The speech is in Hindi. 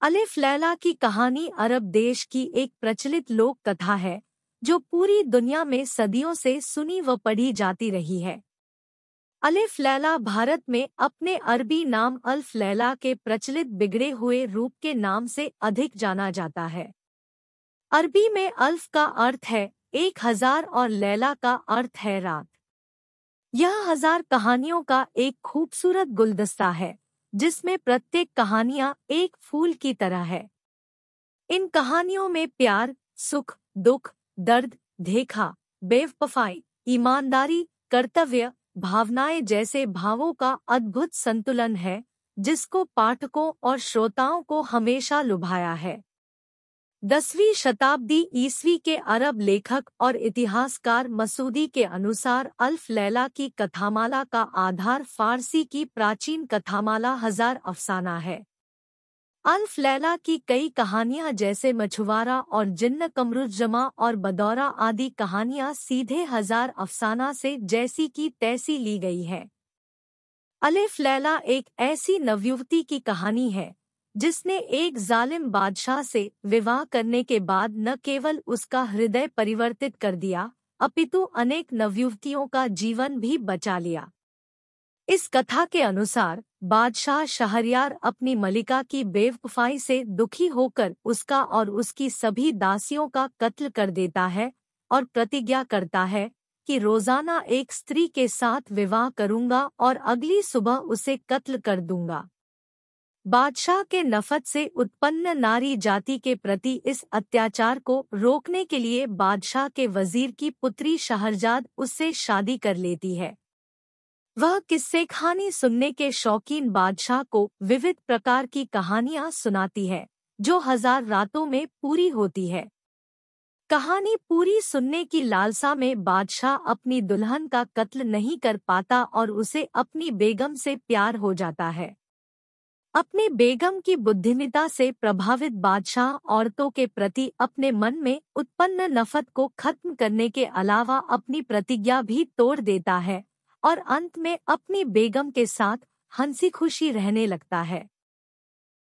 अलिफ लैला की कहानी अरब देश की एक प्रचलित लोक कथा है जो पूरी दुनिया में सदियों से सुनी व पढ़ी जाती रही है। अलिफ लैला भारत में अपने अरबी नाम अल्फ लैला के प्रचलित बिगड़े हुए रूप के नाम से अधिक जाना जाता है। अरबी में अल्फ का अर्थ है 1000 और लैला का अर्थ है रात। यह 1000 कहानियों का एक खूबसूरत गुलदस्ता है जिसमें प्रत्येक कहानियां एक फूल की तरह है। इन कहानियों में प्यार, सुख, दुख, दर्द, धोखा, बेवफाई, ईमानदारी, कर्तव्य, भावनाएं जैसे भावों का अद्भुत संतुलन है जिसको पाठकों और श्रोताओं को हमेशा लुभाया है। 10वीं शताब्दी ईस्वी के अरब लेखक और इतिहासकार मसूदी के अनुसार अल्फ लैला की कथामाला का आधार फारसी की प्राचीन कथामाला 1000 अफसाना है। अल्फ लैला की कई कहानियां जैसे मछुआरा और जिन्न कमरुज्जमा और बदौरा आदि कहानियां सीधे 1000 अफसाना से जैसी की तैसी ली गई है। अलिफ लैला एक ऐसी नवयुवती की कहानी है जिसने एक जालिम बादशाह से विवाह करने के बाद न केवल उसका हृदय परिवर्तित कर दिया अपितु अनेक नवयुवतियों का जीवन भी बचा लिया। इस कथा के अनुसार बादशाह शहरयार अपनी मलिका की बेवफाई से दुखी होकर उसका और उसकी सभी दासियों का कत्ल कर देता है और प्रतिज्ञा करता है कि रोजाना एक स्त्री के साथ विवाह करूंगा और अगली सुबह उसे कत्ल कर दूंगा। बादशाह के नफरत से उत्पन्न नारी जाति के प्रति इस अत्याचार को रोकने के लिए बादशाह के वजीर की पुत्री शहरजाद उससे शादी कर लेती है। वह किस्से कहानी सुनने के शौकीन बादशाह को विविध प्रकार की कहानियां सुनाती है जो 1000 रातों में पूरी होती है। कहानी पूरी सुनने की लालसा में बादशाह अपनी दुल्हन का कत्ल नहीं कर पाता और उसे अपनी बेगम से प्यार हो जाता है। अपने बेगम की बुद्धिमत्ता से प्रभावित बादशाह औरतों के प्रति अपने मन में उत्पन्न नफरत को खत्म करने के अलावा अपनी प्रतिज्ञा भी तोड़ देता है और अंत में अपनी बेगम के साथ हंसी खुशी रहने लगता है।